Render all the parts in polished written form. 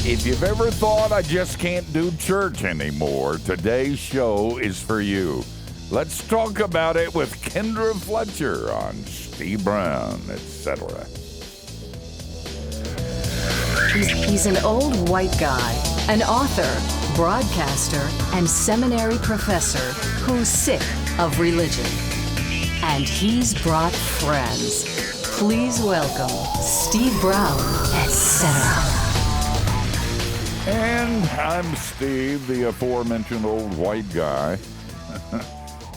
If you've ever thought I just can't do church anymore, today's show is for you. Let's talk about it with Kendra Fletcher on Steve Brown, etc. He's an old white guy, an author, broadcaster, and seminary professor who's sick of religion. And he's brought friends. Please welcome Steve Brown, etc. And I'm Steve, the aforementioned old white guy.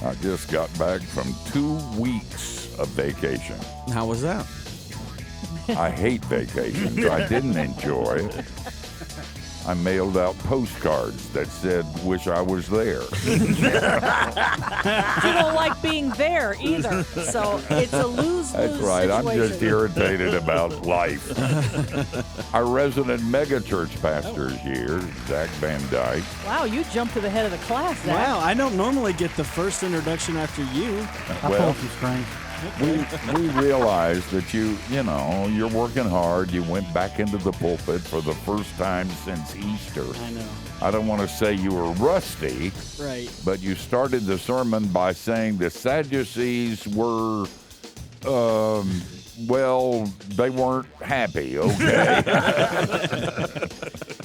I just got back from 2 weeks of vacation. How was that? I hate vacations. I didn't enjoy it. I mailed out postcards that said, wish I was there. You don't like being there either, so it's a lose-lose That's right. situation. I'm just irritated about life. Our resident megachurch pastor is here, Zach Van Dyke. Wow, you jumped to the head of the class, Zach. Wow, I don't normally get the first introduction after you. Well, we realize that you're working hard. You went back into the pulpit for the first time since Easter. I know. I don't want to say you were rusty, Right. but you started the sermon by saying the Sadducees were, they weren't happy, okay?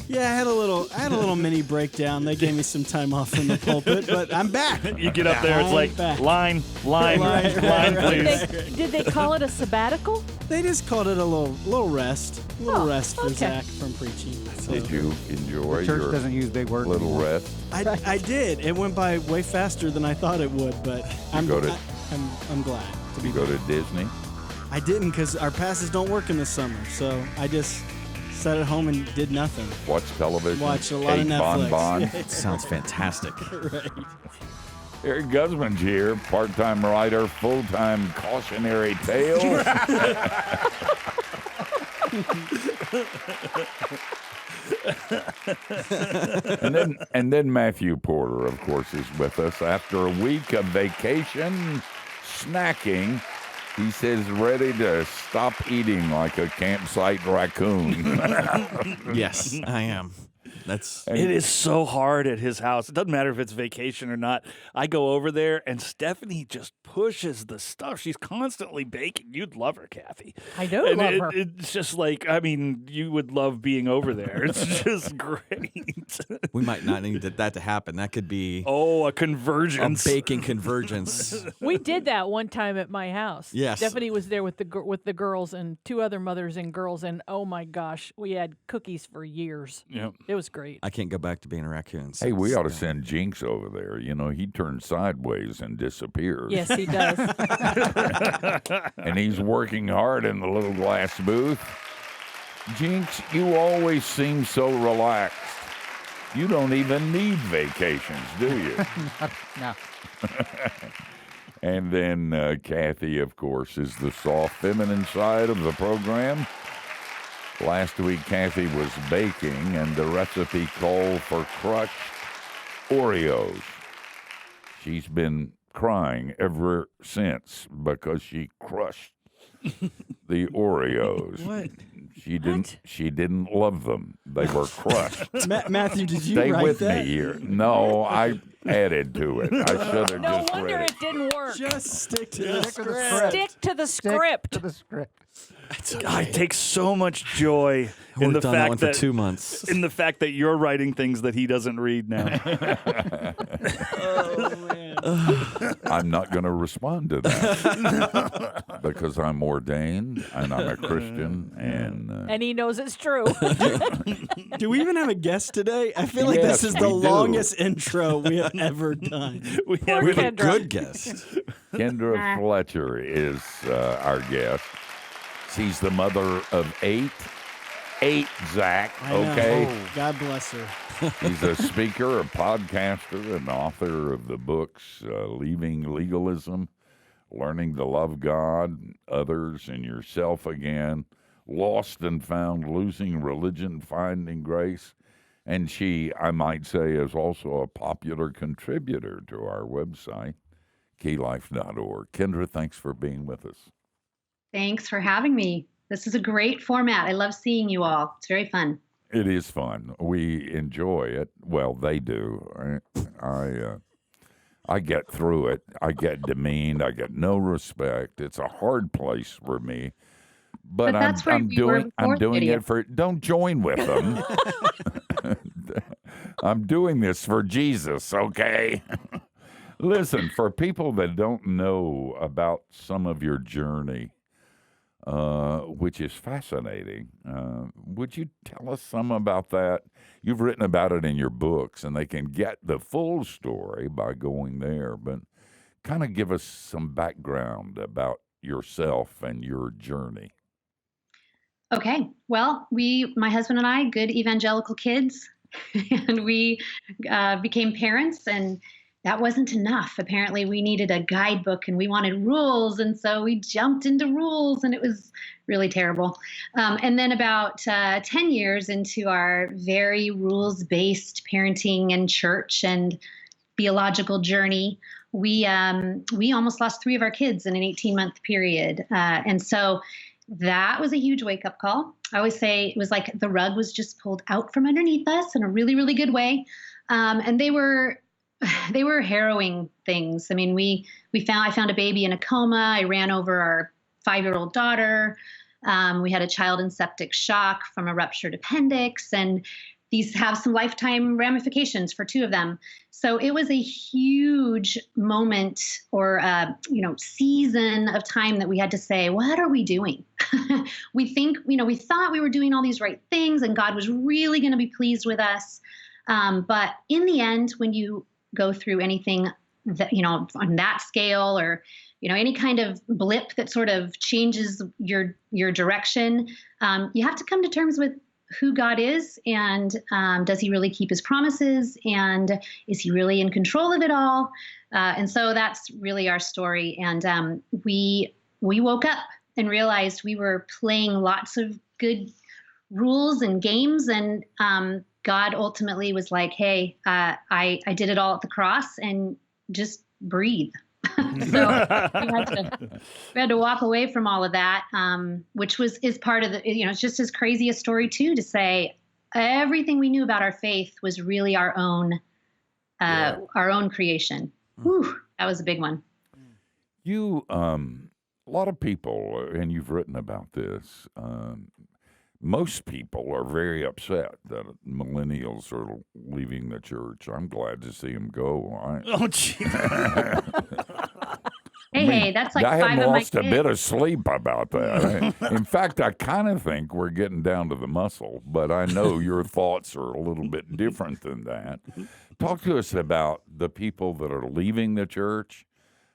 Yeah, I had a little mini breakdown. They gave me some time off from the pulpit, but I'm back. You get up there, it's I'm like, back. line, Right. please. Did they call it a sabbatical? They just called it a little rest. A little rest for okay. Zach from preaching. So Did you enjoy The church your doesn't use big words little anymore. rest? I did. It went by way faster than I thought it would, but I'm go to- I'm glad to be You go back. to Disney? I didn't because our passes don't work in the summer, so I just sat at home and did nothing. Watch television? Watch a lot of ate Netflix. bonbons? Sounds fantastic. Right. Eric Guzman's here, part-time writer, full-time cautionary tale. and then Matthew Porter, of course, is with us. After a week of vacation, snacking, he says ready to stop eating like a campsite raccoon. Yes, I am. That's It is so hard at his house. It doesn't matter if it's vacation or not. I go over there, and Stephanie just pushes the stuff. She's constantly baking. You'd love her, Kathy. I do And love her. It's just like, you would love being over there. It's just great. we might not need that to happen. That could be Oh, a a convergence. baking convergence. We did that one time at my house. Yes. Stephanie was there with the girls and 2 other mothers and girls, and oh my gosh, we had cookies for years. Yeah. It was great. I can't go back to being a raccoon. Hey, we ought to send Jinx over there. He turns sideways and disappears. Yes, he does. And he's working hard in the little glass booth. Jinx, you always seem so relaxed. You don't even need vacations, do you? No. And then Kathy, of course, is the soft, feminine side of the program. Last week, Kathy was baking, and the recipe called for crushed Oreos. She's been crying ever since because she crushed the Oreos. What? She didn't love them. They were crushed. Matthew, did you Stay write with that? me here. No, I added to it. I should have No just wonder read it didn't work. Just stick to the Stick to the script. Stick to the script. To the script. I take so much joy in the Worked on that one fact for that 2 months. in the fact that you're writing things that he doesn't read now. Oh, man. I'm not going to respond to that because I'm ordained and I'm a Christian and And he knows it's true. Do we even have a guest today? I feel like Yes, this is we the do. longest intro we have ever done. We Poor have We have a Kendra. good guest. Kendra Fletcher is our guest. She's the mother of 8. 8, Zach, I know. okay? Oh, God bless her. He's a speaker, a podcaster, and author of the books Leaving Legalism, Learning to Love God, Others, and Yourself Again, Lost and Found, Losing Religion, Finding Grace. And she, I might say, is also a popular contributor to our website, keylife.org. Kendra, thanks for being with us. Thanks for having me. This is a great format. I love seeing you all. It's very fun. It is fun. We enjoy it. Well, they do. I get through it. I get demeaned. I get no respect. It's a hard place for me. But that's where we were I'm before the doing video. it for. Don't join with them. I'm doing this for Jesus. Okay. Listen, for people that don't know about some of your journey, which is fascinating, would you tell us some about that? You've written about it in your books, and they can get the full story by going there, but kind of give us some background about yourself and your journey. Okay. Well, my husband and I, good evangelical kids, and we became parents, and that wasn't enough. Apparently, we needed a guidebook and we wanted rules. And so we jumped into rules, and it was really terrible. And then about 10 years into our very rules-based parenting and church and theological journey, we almost lost 3 of our kids in an 18-month period. And so that was a huge wake-up call. I always say it was like the rug was just pulled out from underneath us in a really, really good way. And they were harrowing things. I mean, I found a baby in a coma. I ran over our 5-year-old daughter. We had a child in septic shock from a ruptured appendix, and these have some lifetime ramifications for 2 of them. So it was a huge moment or season of time that we had to say, what are we doing? We thought we were doing all these right things, and God was really going to be pleased with us. But in the end, when you go through anything that, on that scale, or, any kind of blip that sort of changes your direction, you have to come to terms with who God is, and does he really keep his promises, and is he really in control of it all? And so that's really our story. And we woke up and realized we were playing lots of good rules and games, and God ultimately was like, hey, I did it all at the cross, and just breathe. So we had to walk away from all of that, which is part of the, it's just as crazy a story too, to say everything we knew about our faith was really our own creation. Whew, that was a big one. You, a lot of people, and you've written about this, most people are very upset that millennials are leaving the church. I'm glad to see them go. Oh, gee. Hey, that's like I 5 hadn't of my lost a kids. bit of sleep about that. In fact, I kind of think we're getting down to the muscle, but I know your thoughts are a little bit different than that. Talk to us about the people that are leaving the church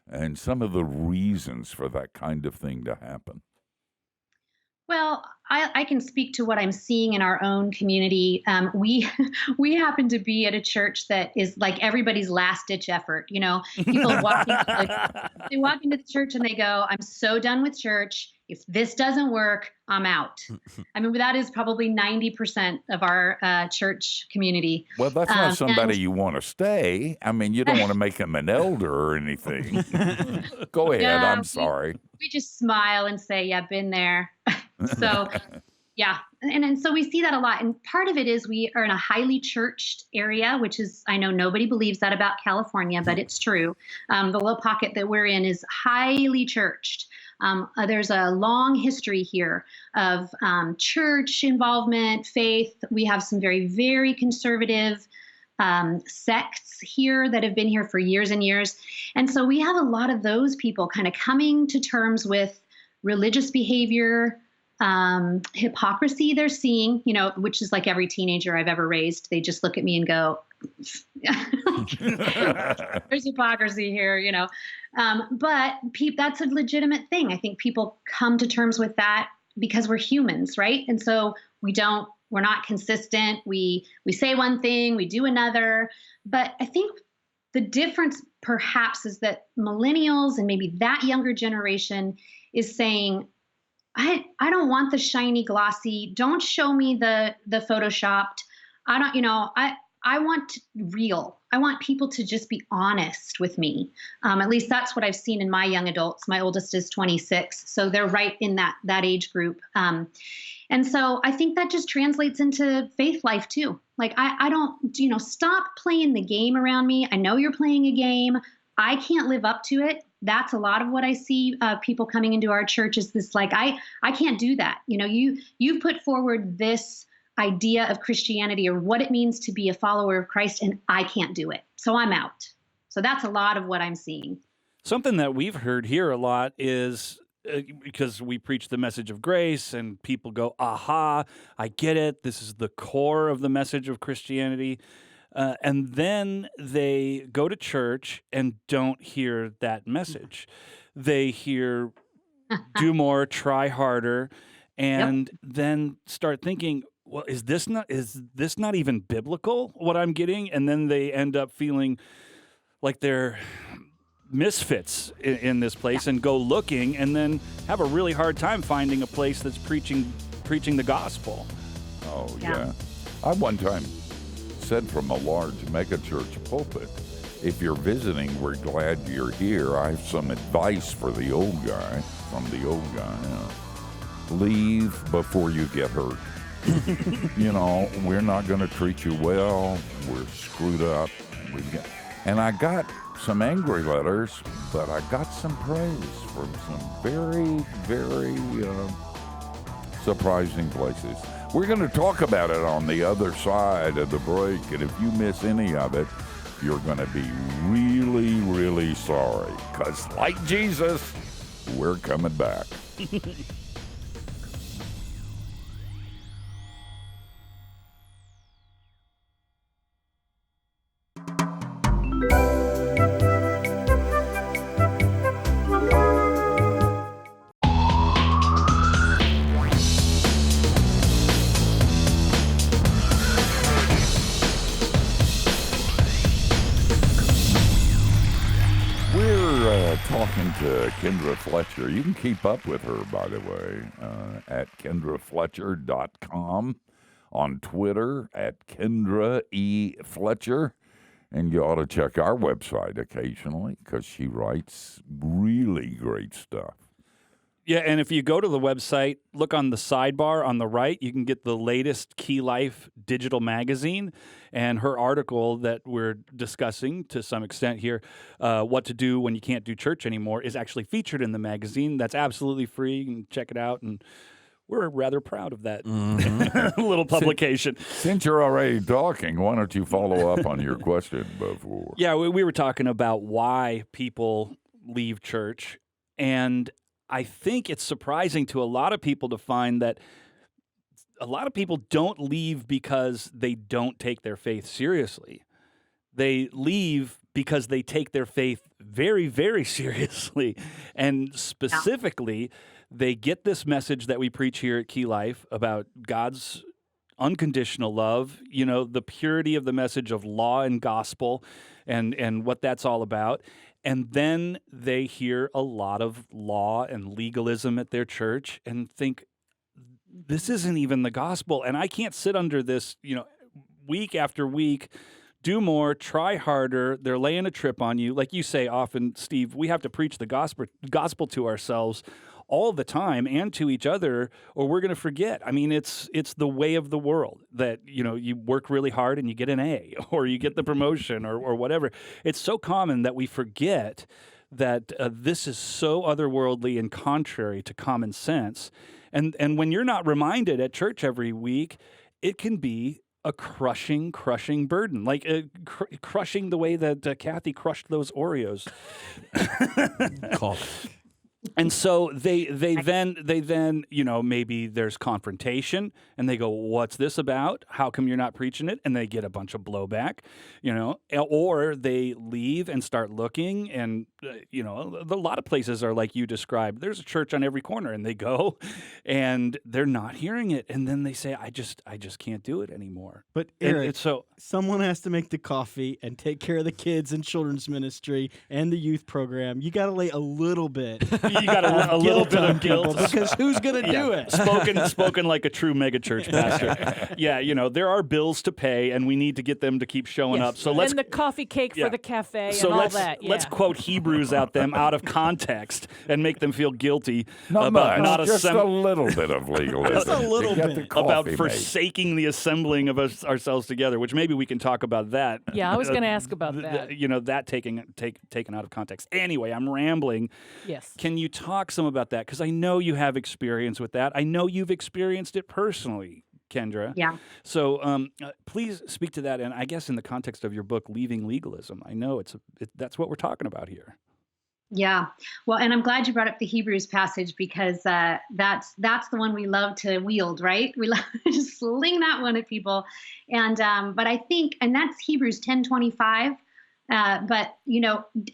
and some of the reasons for that kind of thing to happen. Well, I can speak to what I'm seeing in our own community. We happen to be at a church that is like everybody's last ditch effort. People they walk into the church and they go, "I'm so done with church. If this doesn't work, I'm out." I mean, that is probably 90% of our church community. Well, that's not somebody you want to stay. I mean, you don't want to make them an elder or anything. Go ahead. Yeah, I'm sorry. We just smile and say, "Yeah, been there." So, yeah. And so we see that a lot. And part of it is we are in a highly churched area, which is, I know nobody believes that about California, but it's true. The little pocket that we're in is highly churched. There's a long history here of church involvement, faith. We have some very, very conservative sects here that have been here for years and years. And so we have a lot of those people kind of coming to terms with religious behavior, hypocrisy they're seeing, which is like every teenager I've ever raised. They just look at me and go, there's hypocrisy here, but that's a legitimate thing. I think people come to terms with that because we're humans, right? And so we're not consistent. We say one thing, we do another. But I think the difference perhaps is that millennials and maybe that younger generation is saying, I don't want the shiny, glossy. Don't show me the photoshopped. I want real. I want people to just be honest with me. At least that's what I've seen in my young adults. My oldest is 26, so they're right in that age group. And so I think that just translates into faith life too. Like I don't, stop playing the game around me. I know you're playing a game. I can't live up to it. That's a lot of what I see people coming into our church is this like, I can't do that. You've put forward this idea of Christianity or what it means to be a follower of Christ, and I can't do it. So I'm out. So that's a lot of what I'm seeing. Something that we've heard here a lot is because we preach the message of grace and people go, aha, I get it. This is the core of the message of Christianity. And then they go to church and don't hear that message. They hear do more, try harder, and then start thinking, well, is this not even biblical, what I'm getting? And then they end up feeling like they're misfits in this place and go looking and then have a really hard time finding a place that's preaching the gospel. Oh, yeah. I one time said from a large megachurch pulpit, if you're visiting, we're glad you're here. I have some advice for the old guy, Leave before you get hurt. We're not going to treat you well. We're screwed up. And I got some angry letters, but I got some praise from some very, very surprising places. We're going to talk about it on the other side of the break, and if you miss any of it, you're going to be really, really sorry, because like Jesus, we're coming back. Talking to Kendra Fletcher. You can keep up with her, by the way, at KendraFletcher.com, on Twitter at Kendra E. Fletcher, and you ought to check our website occasionally because she writes really great stuff. Yeah, and if you go to the website, look on the sidebar on the right, you can get the latest Key Life digital magazine, and her article that we're discussing to some extent here, what to do when you can't do church anymore, is actually featured in the magazine. That's absolutely free. You can check it out, and we're rather proud of that little publication. Since you're already talking, why don't you follow up on your question before? Yeah, we were talking about why people leave church, and I think it's surprising to a lot of people to find that a lot of people don't leave because they don't take their faith seriously. They leave because they take their faith very, very seriously. And specifically, they get this message that we preach here at Key Life about God's unconditional love, the purity of the message of law and gospel and what that's all about. And then they hear a lot of law and legalism at their church and think, this isn't even the gospel. And I can't sit under this, week after week, do more, try harder. They're laying a trip on you. Like you say often, Steve, we have to preach the gospel to ourselves all the time and to each other, or we're going to forget. I mean, it's the way of the world that, you work really hard and you get an A or you get the promotion or whatever. It's so common that we forget that this is so otherworldly and contrary to common sense. And when you're not reminded at church every week, it can be a crushing burden, like crushing the way that Kathy crushed those Oreos. And so they then maybe there's confrontation and they go, what's this about? How come you're not preaching it? And they get a bunch of blowback, or they leave and start looking and a lot of places are like you described. There's a church on every corner, and they go, and they're not hearing it, and then they say, "I just can't do it anymore." But And Eric, it's so someone has to make the coffee and take care of the kids and children's ministry and the youth program. You got to lay a little bit. you got a little bit on of guilt people, because who's going to do it? Spoken like a true megachurch pastor. Yeah, there are bills to pay, and we need to get them to keep showing up. So let's and the coffee cake yeah. for the cafe so and all let's that. Yeah. let's quote Hebrews out of context and make them feel guilty Not about much, not just a little bit of legalism. Just a little to get bit. the coffee about made. forsaking the assembling of ourselves together, which maybe we can talk about that. Yeah, I was going to ask about that. That taken out of context. Anyway, I'm rambling. Yes. Can you talk some about that? Because I know you have experience with that. I know you've experienced it personally, Kendra. Yeah. So please speak to that, and I guess in the context of your book, Leaving Legalism. I know that's what we're talking about here. Yeah. Well, and I'm glad you brought up the Hebrews passage, because that's the one we love to wield, right? We love to just sling that one at people. And but I think, and that's Hebrews 10:25. But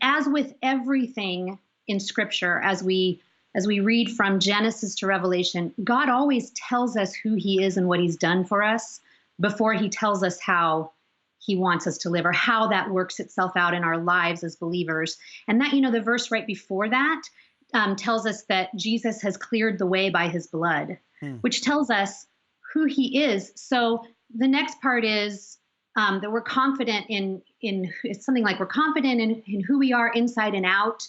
as with everything in Scripture, as we read from Genesis to Revelation, God always tells us who He is and what He's done for us before He tells us how He wants us to live, or how that works itself out in our lives as believers. And that, the verse right before that tells us that Jesus has cleared the way by His blood, which tells us who He is. So the next part is that we're confident in it's something like we're confident in who we are inside and out.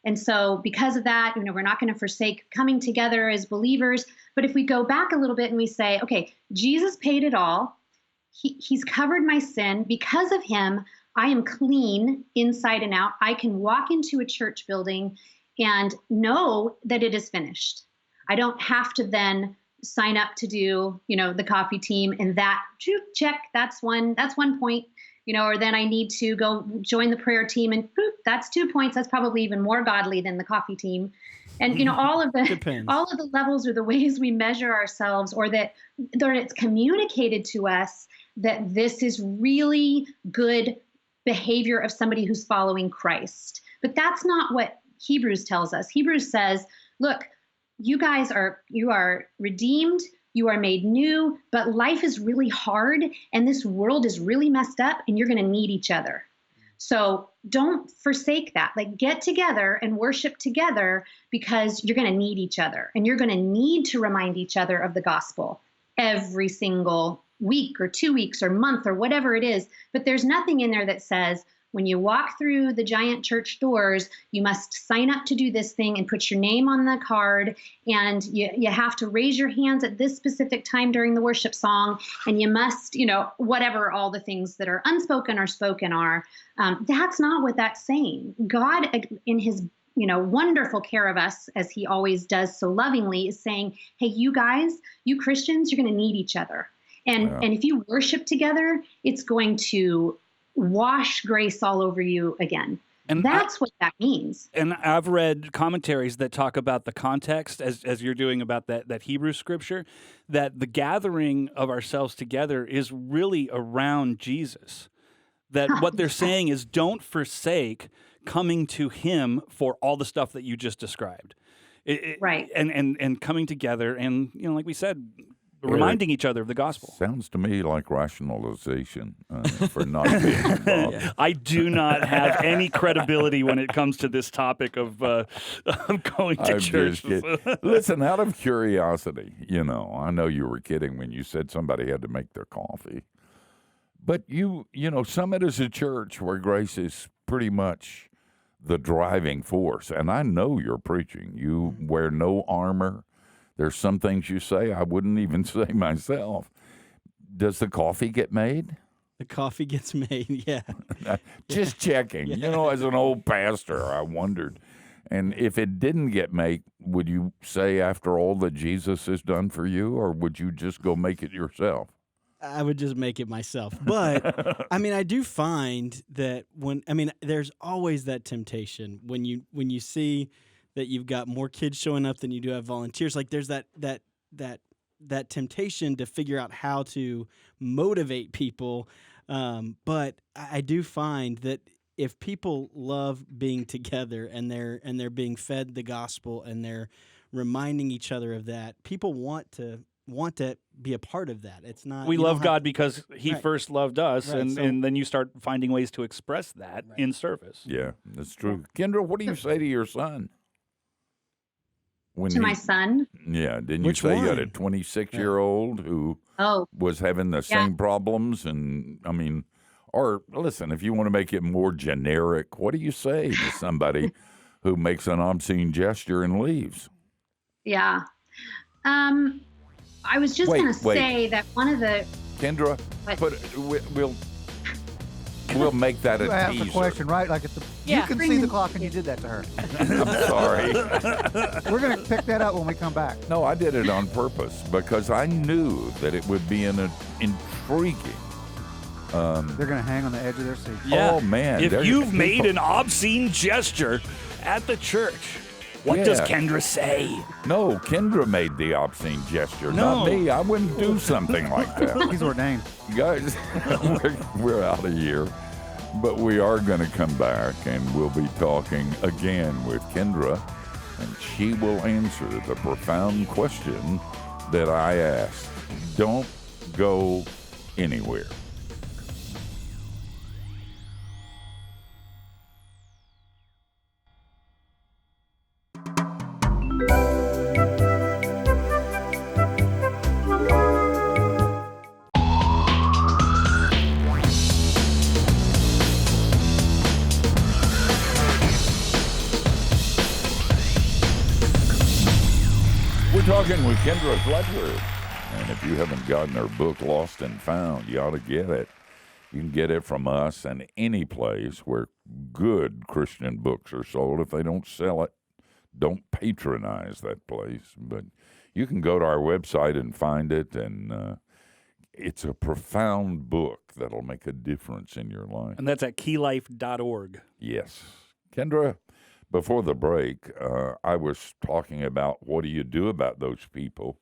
And so because of that, we're not going to forsake coming together as believers. But if we go back a little bit and we say, okay, Jesus paid it all. He's covered my sin. Because of Him, I am clean inside and out. I can walk into a church building and know that it is finished. I don't have to then sign up to do, the coffee team, and that check, that's one point, or then I need to go join the prayer team, and boop, that's 2 points. That's probably even more godly than the coffee team. And all of the levels or the ways we measure ourselves, or that it's communicated to us that this is really good behavior of somebody who's following Christ. But that's not what Hebrews tells us. Hebrews says, look, you are redeemed, you are made new, but life is really hard, and this world is really messed up, and you're going to need each other. So don't forsake that. Like, get together and worship together, because you're going to need each other, and you're going to need to remind each other of the gospel every single week or 2 weeks or month or whatever it is. But there's nothing in there that says, when you walk through the giant church doors, you must sign up to do this thing and put your name on the card. And you have to raise your hands at this specific time during the worship song. And you must, whatever all the things that are unspoken or spoken are. That's not what that's saying. God, in His wonderful care of us, as He always does so lovingly, is saying, hey, you guys, you Christians, you're going to need each other. And if you worship together, it's going to wash grace all over you again. And that's what that means. And I've read commentaries that talk about the context, as you're doing about that Hebrew scripture, that the gathering of ourselves together is really around Jesus. That what they're saying is, don't forsake coming to Him for all the stuff that you just described. Right. And coming together and, like we said, reminding each other of the gospel. Sounds to me like rationalization for not being involved. I do not have any credibility when it comes to this topic of going to church. Listen, out of curiosity, I know you were kidding when you said somebody had to make their coffee. But Summit is a church where grace is pretty much the driving force. And I know you're preaching. You wear no armor. There's some things you say I wouldn't even say myself. Does the coffee get made? The coffee gets made, yeah. Just checking. Yeah. As an old pastor, I wondered. And if it didn't get made, would you say after all that Jesus has done for you, or would you just go make it yourself? I would just make it myself. But, I do find that there's always that temptation when you see that you've got more kids showing up than you do have volunteers. Like, there's that temptation to figure out how to motivate people. But I do find that if people love being together and they're being fed the gospel and they're reminding each other of that, people want to be a part of that. It's not We you don't love have God to- because He Right. first loved us, Right, and then you start finding ways to express that in service. Yeah, that's true. Kendra, what do you say to your son? When To my son. Yeah, didn't Which you say you had a one? 26-year-old who Oh, was having the same problems? And I mean, or listen, if you want to make it more generic, what do you say to somebody who makes an obscene gesture and leaves? yeah. I was just Wait, going to wait. say that one of the Kendra, What? we'll make that a You asked teaser. a question, right? Like you Yeah. can see the clock and you did that to her. I'm sorry. We're going to pick that up when we come back. No, I did it on purpose because I knew that it would be an intriguing. They're going to hang on the edge of their seat. Oh man! If there's you've made people- an obscene gesture at the church, what does Yeah. Kendra say? No, Kendra made the obscene gesture, not No. me. I wouldn't do something like that. He's ordained. Guys, we're out of here, but we are going to come back and we'll be talking again with Kendra, and she will answer the profound question that I asked. Don't go anywhere. We're talking with Kendra Fletcher, and if you haven't gotten her book Lost and Found, you ought to get it. You can get it from us and any place where good Christian books are sold. If they don't sell it, don't patronize that place. But you can go to our website and find it, and it's a profound book that'll make a difference in your life. And that's at keylife.org. Yes. Kendra, before the break, I was talking about what do you do about those people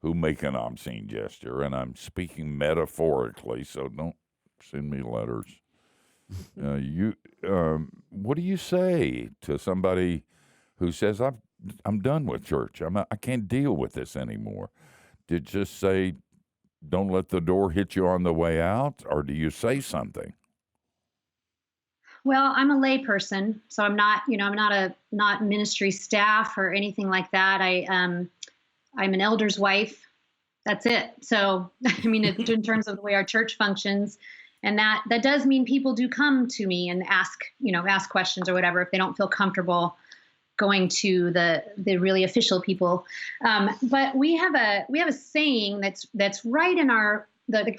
who make an obscene gesture, and I'm speaking metaphorically, so don't send me letters. What do you say to somebody who says, I'm done with church. I can't deal with this anymore? Do you just say, don't let the door hit you on the way out, or do you say something? Well, I'm a lay person, so I'm not not ministry staff or anything like that. I'm an elder's wife. That's it. So, I mean, in terms of the way our church functions, and that does mean people do come to me and ask questions or whatever if they don't feel comfortable going to the really official people. But we have a saying that's right in our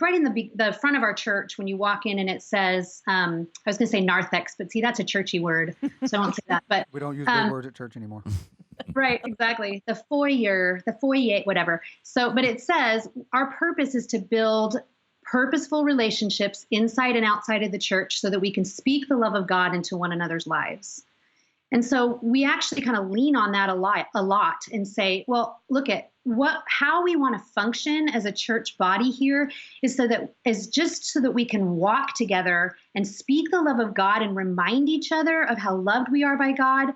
right in the front of our church when you walk in, and it says, I was going to say narthex, but see, that's a churchy word, so I won't say that. But We don't use big words at church anymore. right, exactly. The foyer, whatever. So, but it says our purpose is to build purposeful relationships inside and outside of the church so that we can speak the love of God into one another's lives. And so we actually kind of lean on that a lot and say, well, look at how we want to function as a church body here is just so that we can walk together and speak the love of God and remind each other of how loved we are by God,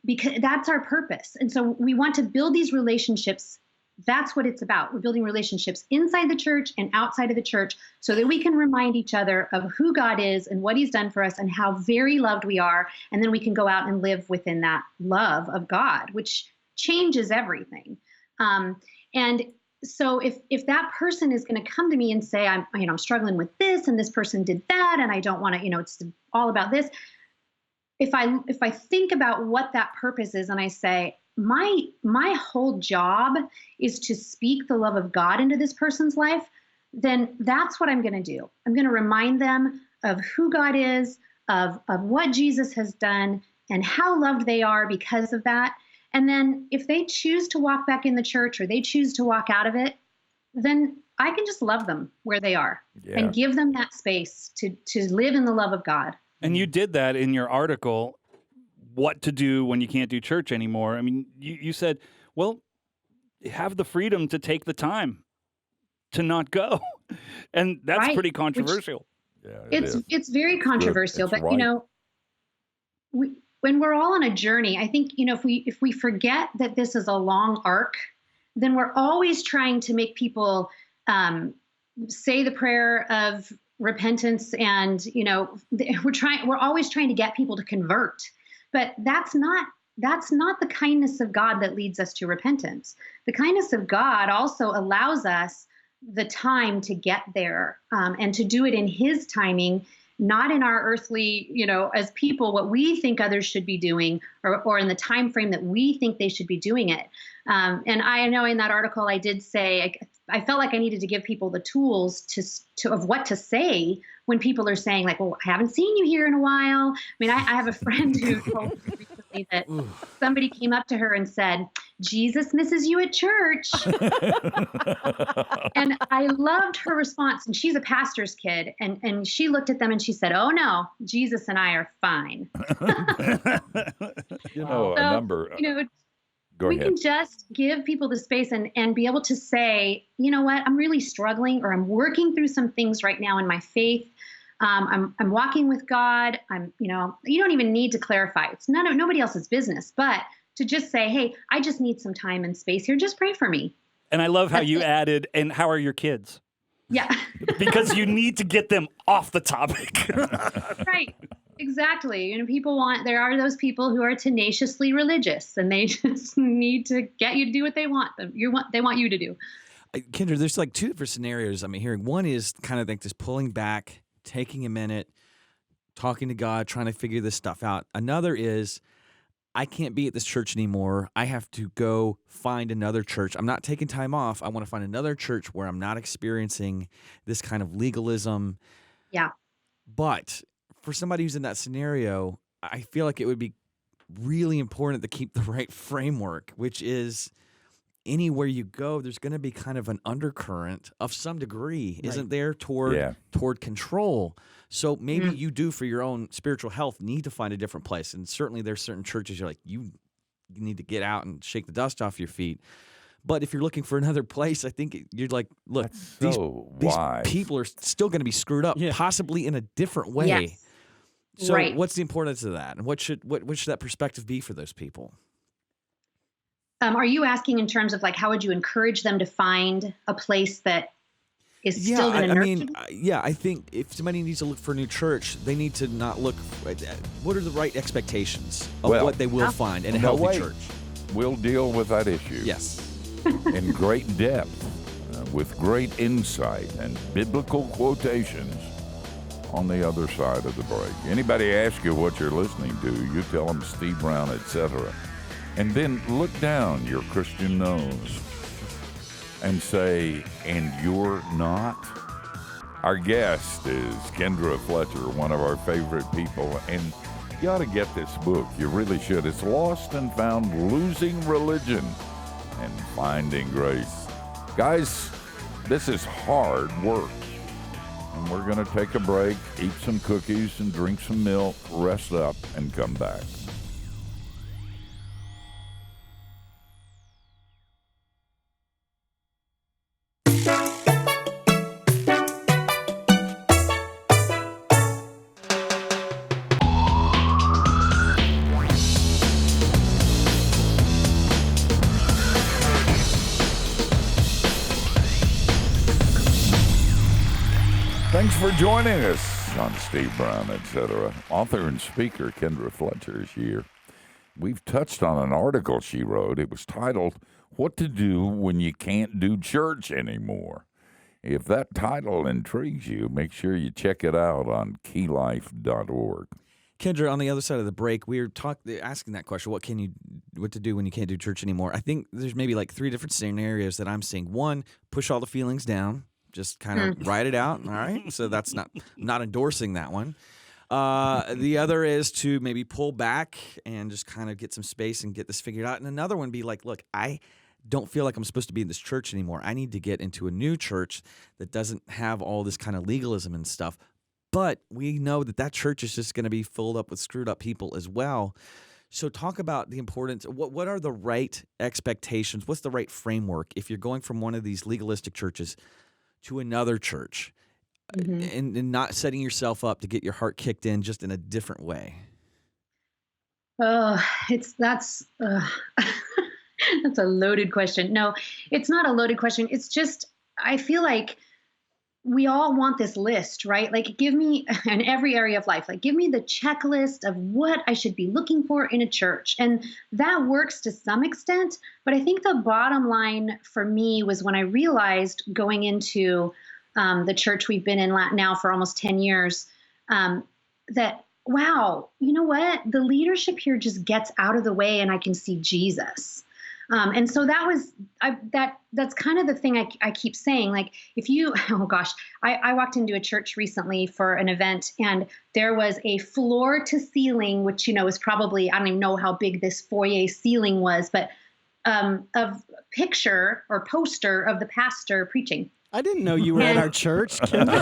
because that's our purpose. And so we want to build these relationships. That's what it's about. We're building relationships inside the church and outside of the church so that we can remind each other of who God is and what he's done for us and how very loved we are. And then we can go out and live within that love of God, which changes everything. And so if that person is going to come to me and say, I'm struggling with this and this person did that, and I don't want to, it's all about this. If I think about what that purpose is and I say, my whole job is to speak the love of God into this person's life, then that's what I'm going to do. I'm going to remind them of who God is, of what Jesus has done, and how loved they are because of that. And then if they choose to walk back in the church or they choose to walk out of it, then I can just love them where they are and give them that space to live in the love of God. And you did that in your article, What to Do When You Can't Do Church Anymore. I mean, you said, well, have the freedom to take the time to not go. And that's Right. pretty controversial. Yeah, it is. It's very controversial, It's but right. you know, when we're all on a journey, I think, you know, if we forget that this is a long arc, then we're always trying to make people say the prayer of repentance, and you know, we're always trying to get people to convert, but that's not the kindness of God that leads us to repentance. The kindness of God also allows us the time to get there, and to do it in His timing, not in our earthly, you know, as people, what we think others should be doing, or in the time frame that we think they should be doing it. And I know in that article I did say I felt like I needed to give people the tools to of what to say when people are saying like, "Well, I haven't seen you here in a while." I mean, I have a friend who told me recently that somebody came up to her and said, "Jesus misses you at church." And I loved her response. And she's a pastor's kid. And she looked at them and she said, "Oh no, Jesus and I are fine." You know, So, a number. you know, Go we ahead. can just give people the space and be able to say, you know what, I'm really struggling, or I'm working through some things right now in my faith. I'm walking with God. You know, you don't even need to clarify. It's nobody else's business, but to just say, hey, I just need some time and space here. Just pray for me. And I love how you added, and how are your kids? Yeah. Because you need to get them off the topic. Right. Exactly. You know, there are those people who are tenaciously religious, and they just need to get you to do what they want. They want you to do. Kendra, there's like two different scenarios I'm hearing. One is kind of like this pulling back, taking a minute, talking to God, trying to figure this stuff out. Another is, I can't be at this church anymore. I have to go find another church. I'm not taking time off. I want to find another church where I'm not experiencing this kind of legalism. Yeah. But for somebody who's in that scenario, I feel like it would be really important to keep the right framework, which is anywhere you go, there's going to be kind of an undercurrent of some degree, isn't there, toward control. So maybe you do, for your own spiritual health, need to find a different place. And certainly there's certain churches you're like, you need to get out and shake the dust off your feet. But if you're looking for another place, I think you're like, look, these people are still going to be screwed up, possibly in a different way. Yes. So Right. what's the importance of that? And what should that perspective be for those people? Are you asking in terms of like, how would you encourage them to find a place that is still going to nurture them? I think if somebody needs to look for a new church, they need to not look at what are the right expectations of what they will find in a healthy church. We'll deal with that issue. Yes. In great depth, with great insight and biblical quotations on the other side of the break. Anybody ask you what you're listening to, you tell them Steve Brown, etc. And then look down your Christian nose and say, and you're not? Our guest is Kendra Fletcher, one of our favorite people, and you ought to get this book. You really should. It's Lost and Found: Losing Religion and Finding Grace. Guys, this is hard work. And we're going to take a break, eat some cookies and drink some milk, rest up, and come back. Thanks for joining us on Steve Brown, etc. Author and speaker Kendra Fletcher is here. We've touched on an article she wrote. It was titled, What to Do When You Can't Do Church Anymore. If that title intrigues you, make sure you check it out on keylife.org. Kendra, on the other side of the break, we were asking that question, what to do when you can't do church anymore? I think there's maybe like three different scenarios that I'm seeing. One, push all the feelings down. Just kind of write it out, all right? So that's not endorsing that one. The other is to maybe pull back and just kind of get some space and get this figured out. And another one be like, look, I don't feel like I'm supposed to be in this church anymore. I need to get into a new church that doesn't have all this kind of legalism and stuff. But we know that church is just going to be filled up with screwed up people as well. So talk about the importance. What are the right expectations? What's the right framework if you're going from one of these legalistic churches to another church? and not setting yourself up to get your heart kicked in just in a different way? Oh, that's that's a loaded question. No, it's not a loaded question. It's just, I feel like we all want this list, right? Like, give me, in every area of life, like, give me the checklist of what I should be looking for in a church. And that works to some extent. But I think the bottom line for me was when I realized going into the church we've been in now for almost 10 years, that, wow, you know what? The leadership here just gets out of the way and I can see Jesus. And so that was, that's kind of the thing I keep saying. Like, if you, oh gosh, I walked into a church recently for an event, and there was a floor to ceiling, which, is probably, I don't even know how big this foyer ceiling was, but a picture or poster of the pastor preaching. I didn't know you were at our church, Kendra.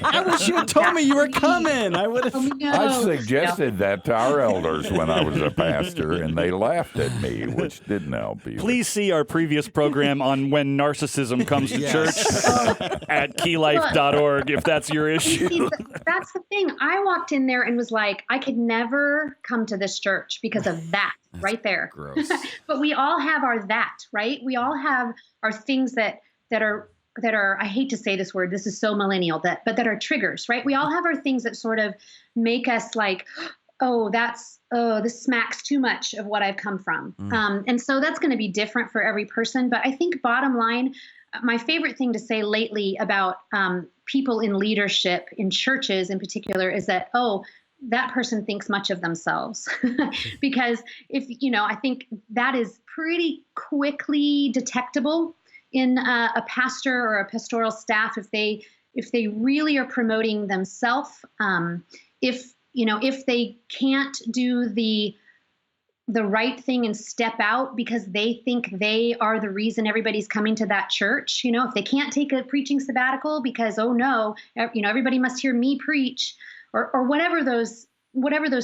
I wish you had told me you were coming. I would have. I suggested that to our elders when I was a pastor, and they laughed at me, which didn't help either. Please see our previous program on when narcissism comes to church at keylife.org if that's your issue. See, that's the thing. I walked in there and was like, I could never come to this church because of that right there. Gross. But we all have our that, right? We all have our things that are, I hate to say this word, this is so millennial, but that are triggers, right? We all have our things that sort of make us like, this smacks too much of what I've come from. And so that's going to be different for every person. But I think bottom line, my favorite thing to say lately about people in leadership in churches in particular is that, that person thinks much of themselves. Because I think that is pretty quickly detectable in a pastor or a pastoral staff if they really are promoting themselves. If they can't do the right thing and step out because they think they are the reason everybody's coming to that church, if they can't take a preaching sabbatical because, everybody must hear me preach, or whatever those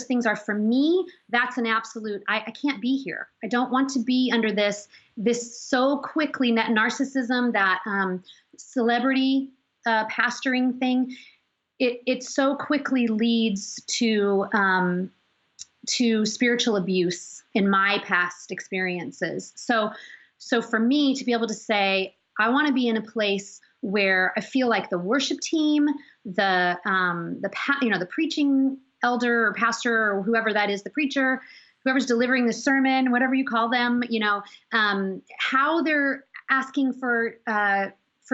things are. For me, that's an absolute, I can't be here. I don't want to be under this so quickly, that narcissism, that celebrity pastoring thing. It so quickly leads to spiritual abuse in my past experiences. So for me to be able to say, I want to be in a place where I feel like the worship team, the preaching elder or pastor or whoever that is, the preacher, whoever's delivering the sermon, whatever you call them, how they're asking for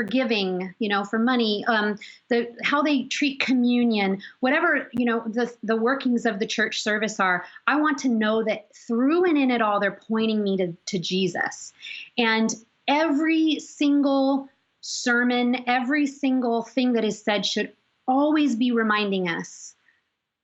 giving, for money, how they treat communion, whatever, the workings of the church service are. I want to know that through and in it all, they're pointing me to Jesus. And every single sermon, every single thing that is said should always be reminding us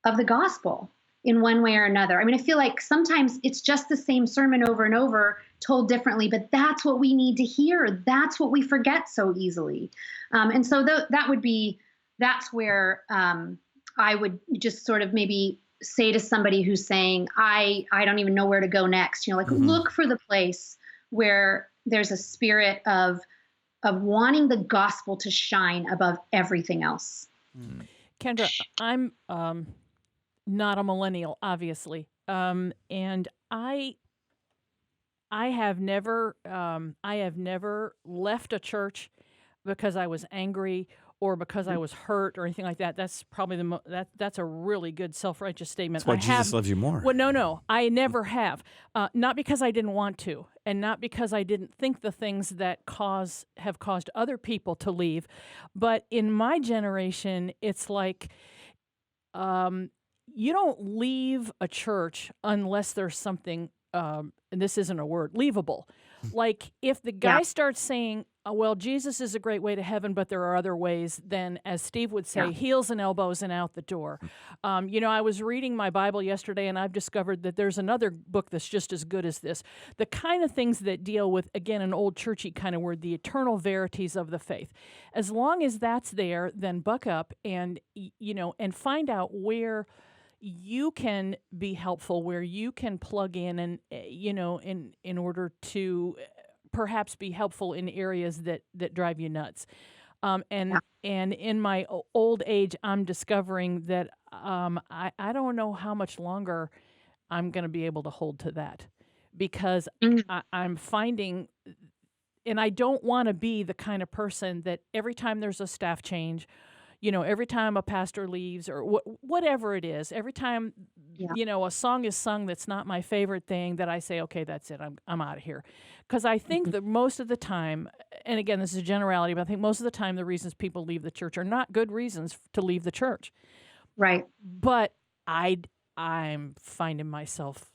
of the gospel in one way or another. I mean, I feel like sometimes it's just the same sermon over and over told differently, but that's what we need to hear. That's what we forget so easily. And so that's where I would just sort of maybe say to somebody who's saying, I don't even know where to go next, look for the place where there's a spirit of wanting the gospel to shine above everything else. Kendra, I'm not a millennial, obviously, and I have never left a church because I was angry or because I was hurt or anything like that. That's probably that's a really good self-righteous statement. That's why Jesus loves you more. Well, no, I never have. Not because I didn't want to, and not because I didn't think the things that have caused other people to leave, but in my generation, it's like, you don't leave a church unless there's something, and this isn't a word, leavable. Like, if the guy starts saying, well, Jesus is a great way to heaven, but there are other ways, then, as Steve would say, heels and elbows and out the door. I was reading my Bible yesterday, and I've discovered that there's another book that's just as good as this. The kind of things that deal with, again, an old churchy kind of word, the eternal verities of the faith. As long as that's there, then buck up and find out where you can be helpful, where you can plug in and, in order to perhaps be helpful in areas that drive you nuts. And in my old age, I'm discovering that I don't know how much longer I'm going to be able to hold to that, because I'm finding, and I don't want to be the kind of person that every time there's a staff change, every time a pastor leaves or whatever it is, every time, a song is sung that's not my favorite thing, that I say, okay, that's it, I'm out of here. Because I think that most of the time, and again, this is a generality, but I think most of the time the reasons people leave the church are not good reasons to leave the church. Right. But I'm finding myself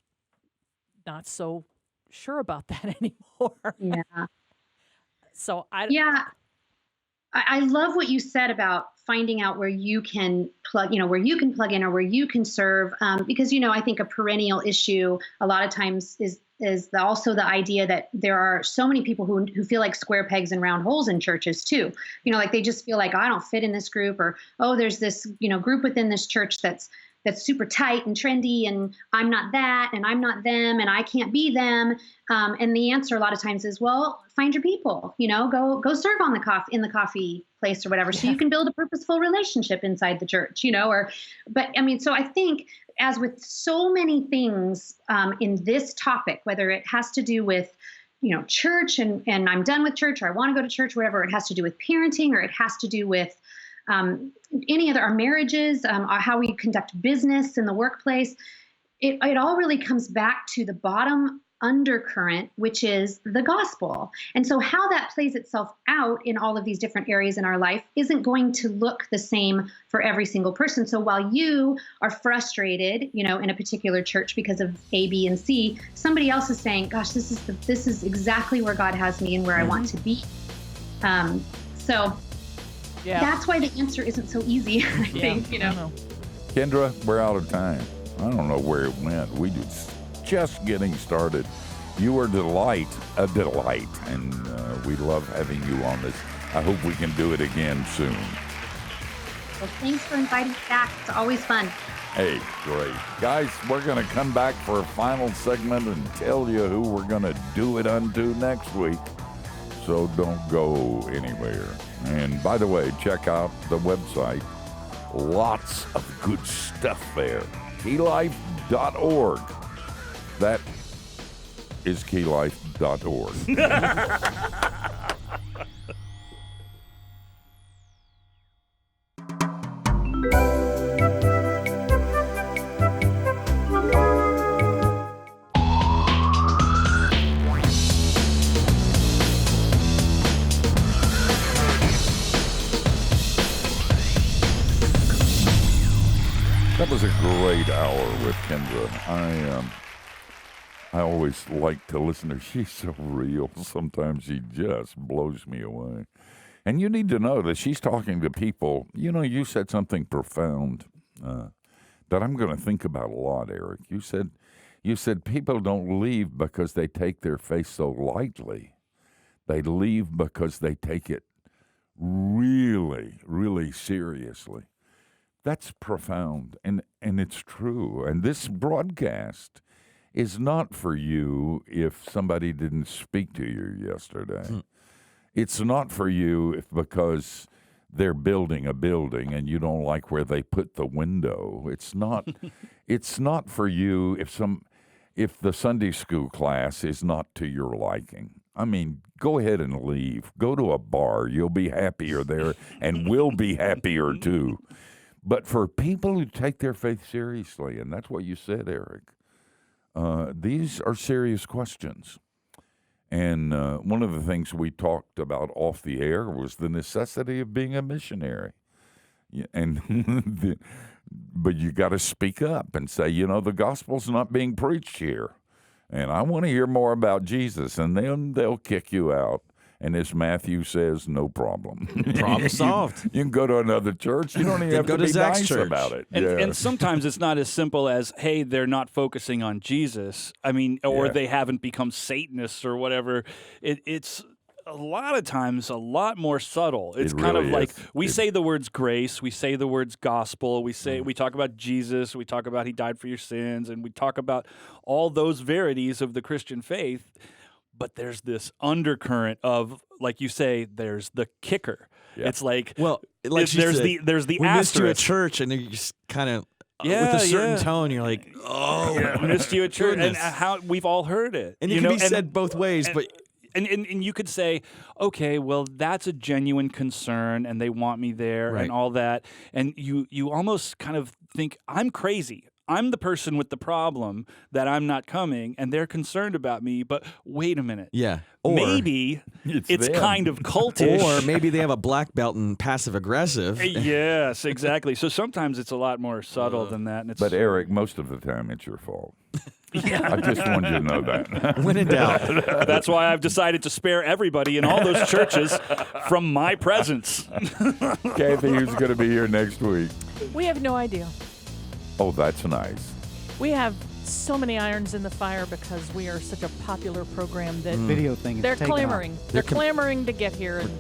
not so sure about that anymore. Yeah. So I love what you said about finding out where you can plug in or where you can serve. Because, I think a perennial issue a lot of times is also the idea that there are so many people who feel like square pegs and round holes in churches too. Like they just feel like, I don't fit in this group, or, oh, there's this, group within this church that's super tight and trendy, and I'm not that, and I'm not them, and I can't be them. And the answer a lot of times is, well, find your people, go serve in the coffee place or whatever, so you can build a purposeful relationship inside the church, so I think, as with so many things in this topic, whether it has to do with, church and I'm done with church, or I want to go to church, whatever, it has to do with parenting, or it has to do with any other, our marriages, how we conduct business in the workplace, it all really comes back to the bottom undercurrent, which is the gospel. And so how that plays itself out in all of these different areas in our life isn't going to look the same for every single person. So while you are frustrated, in a particular church because of A, B, and C, somebody else is saying, gosh, this is exactly where God has me and where I want to be. That's why the answer isn't so easy, I think, Kendra, we're out of time. I don't know where it went. We just getting started. You are a delight, and we love having you on this. I hope we can do it again soon. Well, thanks for inviting me back. It's always fun. Hey, great. Guys, we're going to come back for a final segment and tell you who we're going to do it unto next week. So don't go anywhere. And by the way, check out the website. Lots of good stuff there. KeyLife.org. That is KeyLife.org. That was a great hour with Kendra. I always like to listen to her. She's so real. Sometimes she just blows me away. And you need to know that she's talking to people. You said something profound that I'm going to think about a lot, Eric. You said people don't leave because they take their faith so lightly. They leave because they take it really, really seriously. That's profound, and it's true. And this broadcast is not for you if somebody didn't speak to you yesterday. It's not for you because they're building a building and you don't like where they put the window. It's not it's not for you if the Sunday school class is not to your liking. I mean, go ahead and leave. Go to a bar. You'll be happier there, and we'll be happier too. But for people who take their faith seriously, and that's what you said, Eric, these are serious questions. And one of the things we talked about off the air was the necessity of being a missionary. And but you got to speak up and say, the gospel's not being preached here. And I want to hear more about Jesus. And then they'll kick you out. And as Matthew says, no problem. Problem solved. You can go to another church. You don't even have to be nice about it. And sometimes it's not as simple as, hey, they're not focusing on Jesus. I mean, or they haven't become Satanists or whatever. It's a lot of times a lot more subtle. It's kind of like we say the words grace, we say the words gospel, we talk about Jesus, we talk about he died for your sins, and we talk about all those verities of the Christian faith. But there's this undercurrent of, like you say, there's the kicker. Yeah. It's like, Well, like she there's said, there's the we missed you at asterisk. church, and you just kind of with Yeah, a certain yeah. tone, you're like, oh, Yeah, missed you at church, and goodness. how we've all heard it. And you it know, can be said both ways, and- but And you could say, okay, well, that's a genuine concern, and they want me there, Right. and all that. And you almost kind of think, I'm crazy. I'm the person with the problem that I'm not coming, and they're concerned about me. But wait a minute. yeah. Or Maybe it's them. kind of cultish. or maybe they have a black belt in passive aggressive. Yes, exactly. So sometimes it's a lot more subtle than that. And it's, But Eric, most of the time it's your fault. I just wanted you to know that. When in doubt. that's why I've decided to spare everybody in all those churches from my presence. Kathy, who's going to be here next week? We have no idea. Oh, that's nice. We have so many irons in the fire because we are such a popular program that Video thing is they're taking off. clamoring. They're clamoring to get here, and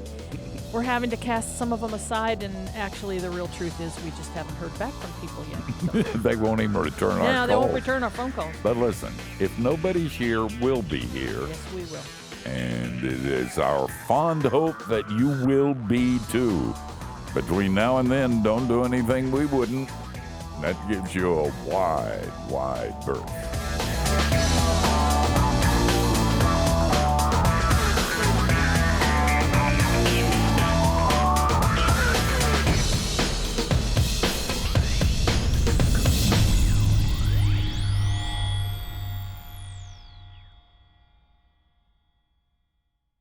we're having to cast some of them aside. And actually, the real truth is we just haven't heard back from people yet. So. They won't even return our No, they calls. won't return our phone calls. But listen, if nobody's here, we'll be here. Yes, we will. And it is our fond hope that you will be too. Between now and then, don't do anything we wouldn't. That gives you a wide, wide berth.